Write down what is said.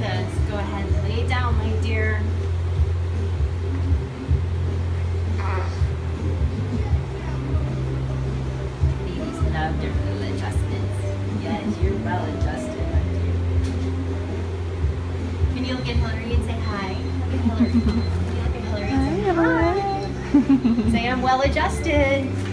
this. Go ahead, lay down, my dear. Babies love their little adjustments. Yes, you're well adjusted, my dear. Can you look at Hillary and say hi? Look at Hillary. Can you look at Hillary and say hi? Say I'm well adjusted.